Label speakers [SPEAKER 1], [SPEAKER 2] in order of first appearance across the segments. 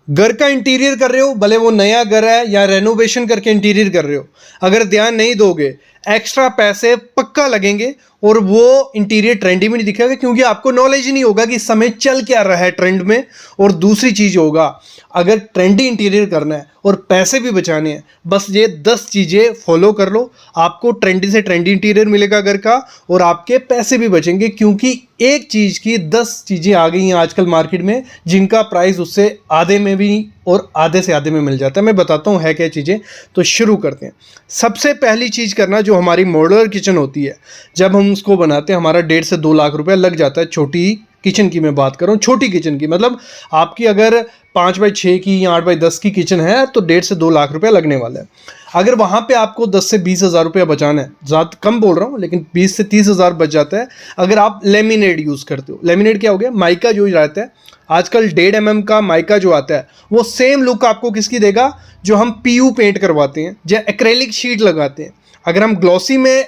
[SPEAKER 1] घर का इंटीरियर कर रहे हो, भले वो नया घर है या रेनोवेशन करके इंटीरियर कर रहे हो, अगर ध्यान नहीं दोगे एक्स्ट्रा पैसे पक्का लगेंगे और वो इंटीरियर ट्रेंडी भी नहीं दिखेगा, क्योंकि आपको नॉलेज ही नहीं होगा कि समय चल क्या रहा है ट्रेंड में। और दूसरी चीज़ होगा, अगर ट्रेंडी इंटीरियर करना है और पैसे भी बचाने हैं, बस ये 10 चीज़ें फॉलो कर लो, आपको ट्रेंडी से ट्रेंडी इंटीरियर मिलेगा घर का और आपके पैसे भी बचेंगे। क्योंकि एक चीज़ की 10 चीज़ें आ गई हैं आजकल मार्केट में जिनका प्राइस उससे आधे में भी और आधे से आधे में मिल जाता है। मैं बताता हूँ है क्या चीज़ें, तो शुरू करते हैं। सबसे पहली चीज़ करना, जो हमारी मॉड्यूलर किचन होती है, जब हम उसको बनाते हैं हमारा 1.5 से 2 लाख रुपया लग जाता है। छोटी किचन की मैं बात कर रहा हूँ, छोटी किचन की, मतलब आपकी अगर 5x6 की या 8x10 की किचन है तो 1.5 से 2 लाख रुपया लगने वाला है। अगर वहाँ पे आपको 10 से 20 हज़ार रुपया बचाना है, ज़्यादा कम बोल रहा हूँ लेकिन 20 से 30 हज़ार बच जाता है अगर आप लेमिनेट यूज़ करते हो। लेमिनेट क्या हो गया, माइका जो रहता है आजकल 1.5 mm का माइका जो आता है, वो सेम लुक आपको किसकी देगा, जो हम पीयू पेंट करवाते हैं या एक्रेलिक शीट लगाते हैं। अगर हम ग्लॉसी में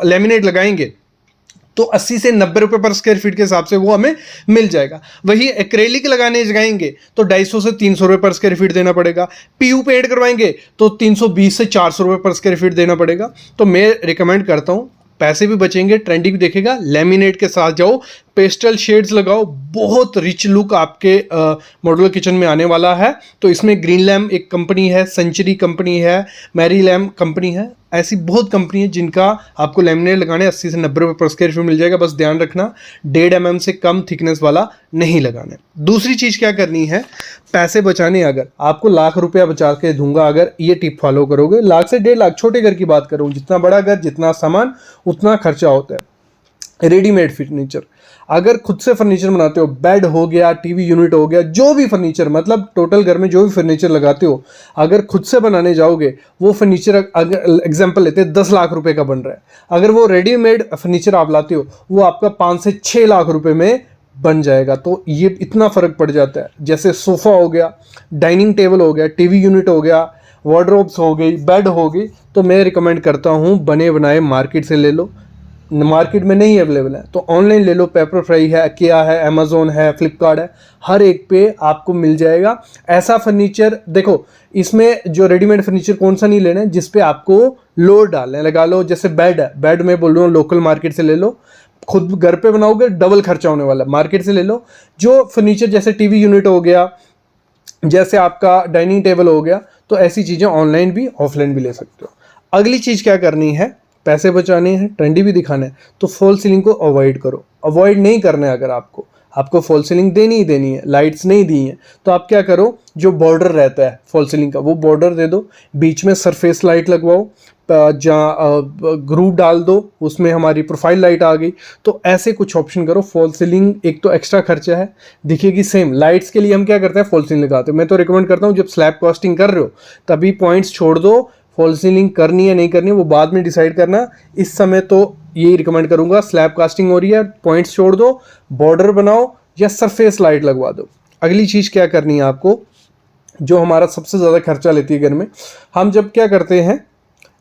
[SPEAKER 1] लेमिनेट लगाएंगे तो 80 से 90 रुपये पर स्क्वायर फीट के हिसाब से वो हमें मिल जाएगा। वही एक्रेलिक लगाने जाएंगे तो 250 से 300 रुपये पर स्क्वायर फीट देना पड़ेगा। पीयू पेंट करवाएंगे तो 320 से 400 रुपये पर स्क्वायर फीट देना पड़ेगा। तो मैं रिकमेंड करता हूँ, पैसे भी बचेंगे, ट्रेंडी भी देखेगा, लेमिनेट के साथ जाओ, पेस्टल शेड्स लगाओ, बहुत रिच लुक आपके मॉड्यूलर किचन में आने वाला है। तो इसमें ग्रीन लैम्प एक कंपनी है, सेंचुरी कंपनी है, मैरी लैम्प कंपनी है, ऐसी बहुत कंपनी है जिनका आपको लेमिनेट लगाने 80 से 90 रुपये पर स्क्वायर फीट मिल जाएगा। बस ध्यान रखना 1.5 mm से कम थिकनेस वाला नहीं लगाना है। दूसरी चीज़ क्या करनी है, पैसे बचाने, अगर आपको लाख रुपया बचा के दूंगा, अगर ये टिप फॉलो करोगे, लाख से 1.5 लाख, छोटे घर की बात करूँ, जितना बड़ा घर जितना सामान उतना खर्चा होता है। रेडीमेड फर्नीचर, अगर खुद से फर्नीचर बनाते हो, बेड हो गया, टीवी यूनिट हो गया, जो भी फर्नीचर, मतलब टोटल घर में जो भी फर्नीचर लगाते हो, अगर खुद से बनाने जाओगे वो फर्नीचर, अगर एग्जांपल लेते हैं 10 लाख रुपए का बन रहा है, अगर वो रेडीमेड फर्नीचर आप लाते हो वो आपका 5 से 6 लाख रुपए में बन जाएगा। तो ये इतना फ़र्क पड़ जाता है। जैसे सोफ़ा हो गया, डाइनिंग टेबल हो गया, टीवी यूनिट हो गया, वार्डरोब्स हो गई, बेड हो गई, तो मैं रिकमेंड करता हूँ बने बनाए मार्केट से ले लो। मार्केट में नहीं अवेलेबल है तो ऑनलाइन ले लो, पेपर फ्राई है, किया है, अमेजोन है, फ्लिपकार्ट है, हर एक पे आपको मिल जाएगा ऐसा फर्नीचर। देखो इसमें जो रेडीमेड फर्नीचर कौन सा नहीं लेना है जिस पे आपको लोड डालना है, लगा लो। जैसे बेड है, बेड में बोल रहा हूँ लोकल मार्केट से ले लो, खुद घर पे बनाओगे डबल खर्चा होने वाला है, मार्केट से ले लो। जो फर्नीचर जैसे टीवी यूनिट हो गया, जैसे आपका डाइनिंग टेबल हो गया, तो ऐसी चीज़ें ऑनलाइन भी ऑफलाइन भी ले सकते हो। अगली चीज़ क्या करनी है, पैसे बचाने हैं, ट्रेंडी भी दिखाना है, तो फॉल सीलिंग को अवॉइड करो। अवॉइड नहीं करना है, अगर आपको फॉल सीलिंग देनी ही देनी है, लाइट्स नहीं दी हैं, तो आप क्या करो, जो बॉर्डर रहता है फॉल सीलिंग का वो बॉर्डर दे दो, बीच में सरफेस लाइट लगवाओ, जहाँ ग्रुप डाल दो, उसमें हमारी प्रोफाइल लाइट आ गई। तो ऐसे कुछ ऑप्शन करो। फॉल सीलिंग एक तो एक्स्ट्रा खर्चा है, दिखेगी सेम। लाइट्स के लिए हम क्या करते हैं, फॉल सीलिंग लगाते हैं। मैं तो रिकमेंड करता हूँ जब स्लैब कास्टिंग कर रहे हो तभी पॉइंट्स छोड़ दो, फॉल सीलिंग करनी है नहीं करनी है वो बाद में डिसाइड करना। इस समय तो यही रिकमेंड करूंगा, स्लैब कास्टिंग हो रही है, पॉइंट्स छोड़ दो, बॉर्डर बनाओ या सरफेस लाइट लगवा दो। अगली चीज़ क्या करनी है आपको, जो हमारा सबसे ज़्यादा खर्चा लेती है घर में, हम जब क्या करते हैं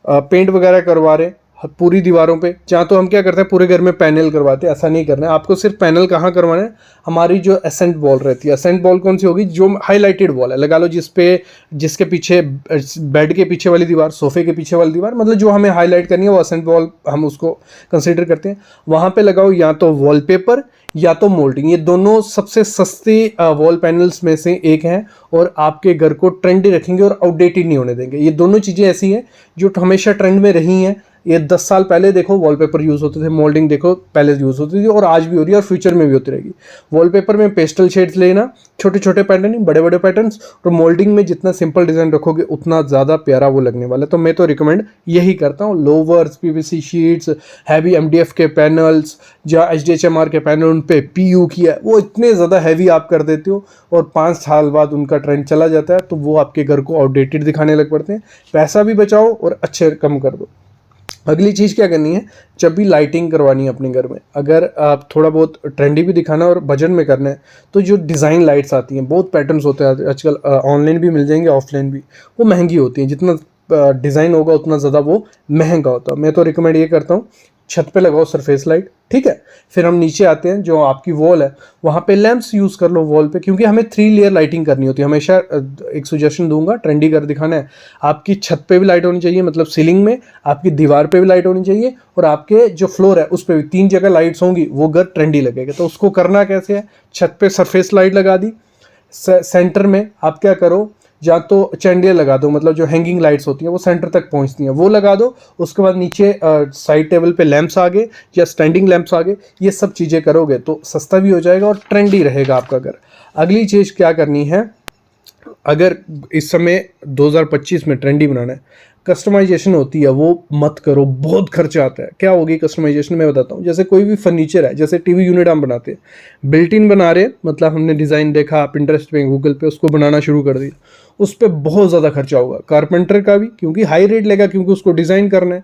[SPEAKER 1] पेंट वगैरह करवा रहे पूरी दीवारों पे, जहाँ तो हम क्या करते हैं पूरे घर में पैनल करवाते हैं। ऐसा नहीं करना है आपको, सिर्फ पैनल कहाँ करवाना है, हमारी जो एसेंट वॉल रहती है। एसेंट वॉल कौन सी होगी, जो हाईलाइटेड वॉल है, लगा लो जिसके पीछे बेड के पीछे वाली दीवार, सोफे के पीछे वाली दीवार, मतलब जो हमें हाईलाइट करनी है वो एसेंट वॉल हम उसको कंसिडर करते हैं। वहाँ पे लगाओ या तो वॉलपेपर या तो मोल्डिंग, ये दोनों सबसे सस्ते वॉल पैनल्स में से एक हैं और आपके घर को ट्रेंडी रखेंगे और आउटडेटेड नहीं होने देंगे। ये दोनों चीज़ें ऐसी हैं जो हमेशा ट्रेंड में रही हैं। ये 10 साल पहले देखो वॉलपेपर यूज़ होते थे, मोल्डिंग देखो पहले यूज़ होती थी और आज भी हो रही है और फ्यूचर में भी होती रहेगी। वॉलपेपर में पेस्टल शेड्स लेना, छोटे छोटे पैटर्न नहीं बड़े बड़े पैटर्न्स, और मोल्डिंग में जितना सिंपल डिज़ाइन रखोगे उतना ज़्यादा प्यारा वो लगने वाला है। तो मैं तो रिकमेंड यही करता हूँ। Louvers, PVC sheets, heavy MDF के पैनल्स, जहाँ एचडीएचएमआर के पैनल उन पे पीयू किया है, वो इतने ज़्यादा हैवी आप कर देते हो और 5 साल बाद उनका ट्रेंड चला जाता है तो वो आपके घर को आउटडेटेड दिखाने लग पड़ते हैं। पैसा भी बचाओ और अच्छे कम कर दो। अगली चीज़ क्या करनी है, जब भी लाइटिंग करवानी है अपने घर में, अगर आप थोड़ा बहुत ट्रेंडी भी दिखाना और बजट में करना है, तो जो डिज़ाइन लाइट्स आती हैं, बहुत पैटर्न्स होते हैं आजकल, ऑनलाइन भी मिल जाएंगे, ऑफलाइन भी, वो महंगी होती हैं। जितना डिज़ाइन होगा उतना ज़्यादा वो महंगा होता है। मैं तो रिकमेंड ये करता हूँ छत पे लगाओ सरफेस लाइट, ठीक है। फिर हम नीचे आते हैं, जो आपकी वॉल है वहाँ पे लैंप्स यूज़ कर लो वॉल पे, क्योंकि हमें 3 लेयर लाइटिंग करनी होती है। हमेशा एक सजेशन दूंगा, ट्रेंडी कर दिखाना है, आपकी छत पे भी लाइट होनी चाहिए, मतलब सीलिंग में, आपकी दीवार पे भी लाइट होनी चाहिए, और आपके जो फ्लोर है उस पर भी 3 जगह लाइट्स होंगी, वो घर ट्रेंडी लगेगा। तो उसको करना कैसे है, छत पे सरफेस लाइट लगा दी, सेंटर में आप क्या करो, या तो चैंडियर लगा दो, मतलब जो हैंगिंग लाइट्स होती हैं वो सेंटर तक पहुंचती हैं, वो लगा दो। उसके बाद नीचे साइड टेबल पे लैंप्स आगे या स्टैंडिंग लैंप्स आगे, ये सब चीज़ें करोगे तो सस्ता भी हो जाएगा और ट्रेंडी रहेगा आपका घर। अगली चीज़ क्या करनी है, अगर इस समय 2025 में ट्रेंडी बनाना है, कस्टमाइजेशन होती है वो मत करो, बहुत खर्चा आता है। क्या होगी कस्टमाइजेशन, मैं बताता हूँ। जैसे कोई भी फर्नीचर है, जैसे टीवी यूनिट हम बनाते हैं, बिल्ट इन बना रहे, मतलब हमने डिज़ाइन देखा पिंटरेस्ट पे, गूगल पे, उसको बनाना शुरू कर दिया, उस पर बहुत ज़्यादा खर्चा होगा। कारपेंटर का भी, क्योंकि हाई रेट लेगा, क्योंकि उसको डिज़ाइन करना है,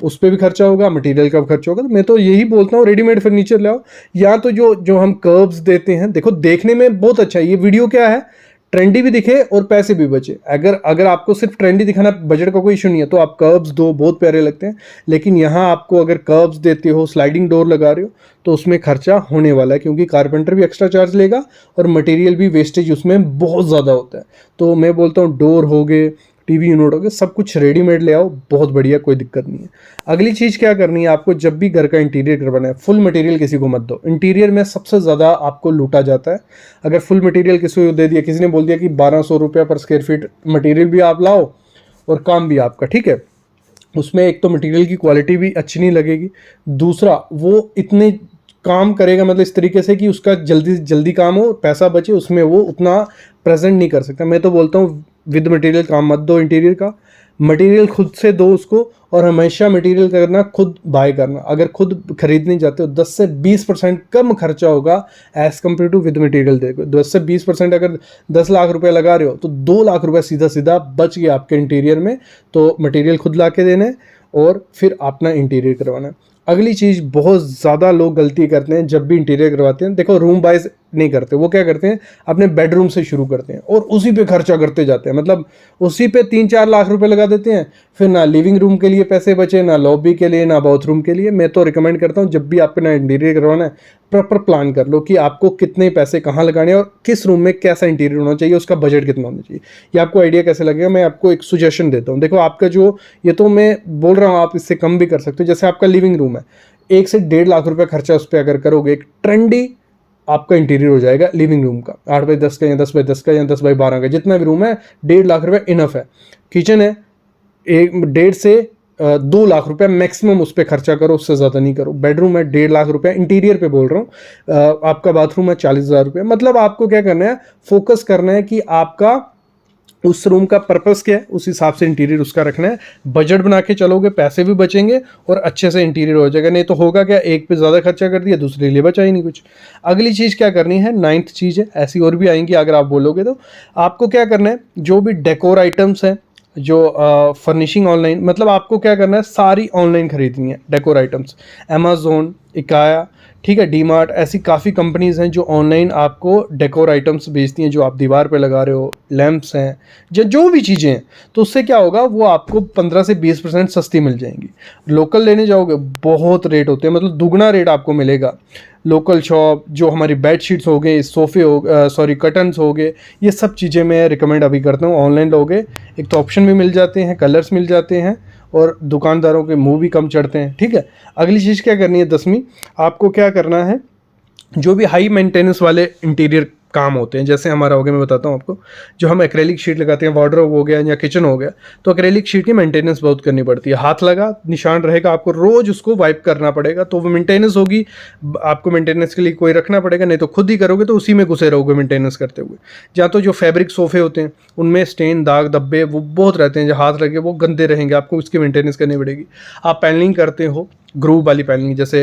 [SPEAKER 1] उस पर भी खर्चा होगा, मटेरियल का भी खर्चा होगा। तो मैं तो यही बोलता हूँ रेडीमेड फर्नीचर लाओ, या तो जो हम कर्व्स देते हैं, देखो देखने में बहुत अच्छा है, ये वीडियो क्या है, ट्रेंडी भी दिखे और पैसे भी बचे। अगर आपको सिर्फ ट्रेंडी दिखाना, बजट का कोई इशू नहीं है, तो आप कर्व्स दो, बहुत प्यारे लगते हैं। लेकिन यहाँ आपको अगर कर्व्स देते हो, स्लाइडिंग डोर लगा रहे हो, तो उसमें खर्चा होने वाला है, क्योंकि कारपेंटर भी एक्स्ट्रा चार्ज लेगा और मटेरियल भी वेस्टेज उसमें बहुत ज़्यादा होता है। तो मैं बोलता हूँ डोर हो गए, टीवी यूनिट हो गए, सब कुछ रेडीमेड ले आओ, बहुत बढ़िया, कोई दिक्कत नहीं है। अगली चीज़ क्या करनी है आपको, जब भी घर का इंटीरियर करवाना है, फुल मटेरियल किसी को मत दो। इंटीरियर में सबसे ज़्यादा आपको लूटा जाता है। अगर फुल मटेरियल किसी को दे दिया, किसी ने बोल दिया कि 1200 रुपया पर स्क्वायर फीट, मटेरियल भी आप लाओ और काम भी आपका, ठीक है, उसमें एक तो मटेरियल की क्वालिटी भी अच्छी नहीं लगेगी, दूसरा वो इतने काम करेगा, मतलब इस तरीके से कि उसका जल्दी जल्दी काम हो, पैसा बचे, उसमें वो उतना प्रेजेंट नहीं कर सकता। मैं तो बोलता हूँ विद मटेरियल काम मत दो इंटीरियर का, मटेरियल खुद से दो उसको, और हमेशा मटेरियल करना खुद बाय करना। अगर खुद खरीदने जाते हो 10 से 20% कम खर्चा होगा as compare to with material. देखो 10 से 20%, अगर 10 लाख रुपए लगा रहे हो तो 2 लाख रुपए सीधा सीधा बच गया आपके इंटीरियर में। तो मटेरियल खुद ला के देना है और फिर अपना इंटीरियर करवाना है। अगली चीज़, बहुत ज़्यादा लोग गलती करते हैं जब भी इंटीरियर करवाते हैं, देखो रूम वाइज नहीं करते, वो क्या करते हैं, अपने बेडरूम से शुरू करते हैं और उसी पे खर्चा करते जाते हैं, मतलब उसी पे 3-4 लाख रुपए लगा देते हैं। फिर ना लिविंग रूम के लिए पैसे बचे, ना लॉबी के लिए, ना बाथरूम के लिए। मैं तो रिकमेंड करता हूँ जब भी आपको ना इंटीरियर करवाना है, प्रॉपर प्लान कर लो कि आपको कितने पैसे कहाँ लगाने हैं और किस रूम में कैसा इंटीरियर होना चाहिए, उसका बजट कितना होना चाहिए। ये आपको आइडिया कैसे लगेगा, मैं आपको एक सुजेशन देता हूँ। देखो आपका जो, ये तो मैं बोल रहा हूँ, आप इससे कम भी कर सकते हो। जैसे आपका लिविंग रूम है, 1 से 1.5 लाख रुपए खर्चा उस पर अगर करोगे, एक ट्रेंडी आपका इंटीरियर हो जाएगा लिविंग रूम का, 8x10 का या 10x10 का या 10x12 का, जितना भी रूम है, 1.5 लाख रुपए इनफ है। किचन है, 1.5 से 2 लाख रुपए मैक्सिमम उस पर खर्चा करो, उससे ज़्यादा नहीं करो। बेडरूम है 1.5 लाख रुपए, इंटीरियर पे बोल रहा हूँ। आपका बाथरूम है 40,000 रुपये। मतलब आपको क्या करना है, फोकस करना है कि आपका उस रूम का पर्पस क्या है, उस हिसाब से इंटीरियर उसका रखना है। बजट बना के चलोगे, पैसे भी बचेंगे और अच्छे से इंटीरियर हो जाएगा। नहीं तो होगा क्या, एक पे ज़्यादा खर्चा कर दिया, दूसरे लिए बचा ही नहीं कुछ। अगली चीज़ क्या करनी है, 9th चीज़ है, ऐसी और भी आएंगी अगर आप बोलोगे तो। आपको क्या करना है, जो भी डेकोर आइटम्स हैं, जो फर्निशिंग ऑनलाइन, मतलब आपको क्या करना है, सारी ऑनलाइन खरीदनी है डेकोर आइटम्स। अमेज़ोन, इकाया, ठीक है, डी मार्ट, ऐसी काफ़ी कंपनीज़ हैं जो ऑनलाइन आपको डेकोर आइटम्स बेचती हैं, जो आप दीवार पे लगा रहे हो, लैंप्स हैं, जो भी चीज़ें हैं। तो उससे क्या होगा, वो आपको 15 से 20% सस्ती मिल जाएंगी। लोकल लेने जाओगे बहुत रेट होते हैं, मतलब दुगना रेट आपको मिलेगा। लोकल शॉप, जो हमारी बेड शीट्स हो गए, सोफ़े हो, सॉरी कर्टन्स हो गए, ये सब चीज़ें मैं रिकमेंड अभी करता हूँ। ऑनलाइन लोगे, एक तो ऑप्शन भी मिल जाते हैं, कलर्स मिल जाते हैं और दुकानदारों के मुंह भी कम चढ़ते हैं, ठीक है। अगली चीज़ क्या करनी है, 10वीं, आपको क्या करना है, जो भी हाई मेंटेनेंस वाले इंटीरियर काम होते हैं, जैसे हमारा हो गया, मैं बताता हूँ आपको, जो हम एक्रेलिक शीट लगाते हैं, वार्डरोब हो गया या किचन हो गया, तो एक्रेलिक शीट की मेंटेनेंस बहुत करनी पड़ती है। हाथ लगा निशान रहेगा, आपको रोज़ उसको वाइप करना पड़ेगा, तो वो मेंटेनेंस होगी। आपको मेंटेनेंस के लिए कोई रखना पड़ेगा, नहीं तो खुद ही करोगे तो उसी में घुसे रहोगे मेंटेनेंस करते हुए। या तो जो फैब्रिक सोफ़े होते हैं उनमें स्टेन, दाग, धब्बे वो बहुत रहते हैं, जो हाथ लगे वो गंदे रहेंगे, आपको उसकी मेंटेनेंस करनी पड़ेगी। आप पैनलिंग करते हो, ग्रूव वाली पैनलिंग, जैसे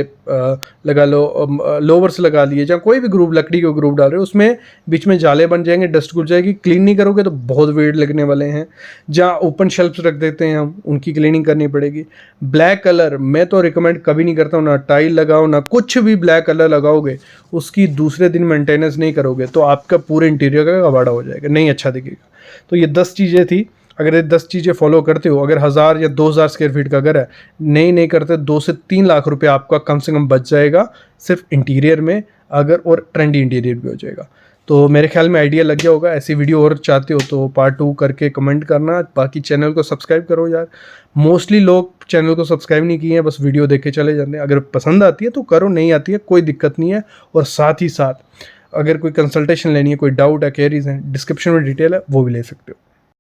[SPEAKER 1] लगा लो लोवर्स लगा लिए, या कोई भी ग्रूव, लकड़ी के ग्रूव डाल रहे हो, उसमें बीच में जाले बन जाएंगे, डस्ट घुस जाएगी, क्लीन नहीं करोगे तो बहुत वेट लगने वाले हैं। जहाँ ओपन शेल्फ्स रख देते हैं हम, उनकी क्लीनिंग करनी पड़ेगी। ब्लैक कलर मैं तो रिकमेंड कभी नहीं करता हूँ, ना टाइल लगाओ ना कुछ भी ब्लैक कलर लगाओगे, उसकी दूसरे दिन मेंटेनेंस नहीं करोगे तो आपका पूरे इंटीरियर का कबाड़ा हो जाएगा, नहीं अच्छा दिखेगा। तो ये 10 चीज़ें थी अगर ये 10 चीज़ें फॉलो करते हो, अगर 1000 या 2000 स्क्वायर फीट का घर है, नहीं करते 2 से 3 लाख रुपए आपका कम से कम बच जाएगा सिर्फ इंटीरियर में, अगर और ट्रेंडी इंटीरियर भी हो जाएगा। तो मेरे ख्याल में आइडिया लग गया होगा। ऐसी वीडियो और चाहते हो तो पार्ट 2 करके कमेंट करना। बाकी चैनल को सब्सक्राइब करो यार, मोस्टली लोग चैनल को सब्सक्राइब नहीं किए हैं, बस वीडियो देख के चले जाते हैं। अगर पसंद आती है तो करो, नहीं आती है कोई दिक्कत नहीं है। और साथ ही साथ अगर कोई कंसल्टेशन लेनी है, कोई डाउट है, क्वेरीज हैं, डिस्क्रिप्शन में डिटेल है, वो भी ले सकते हो।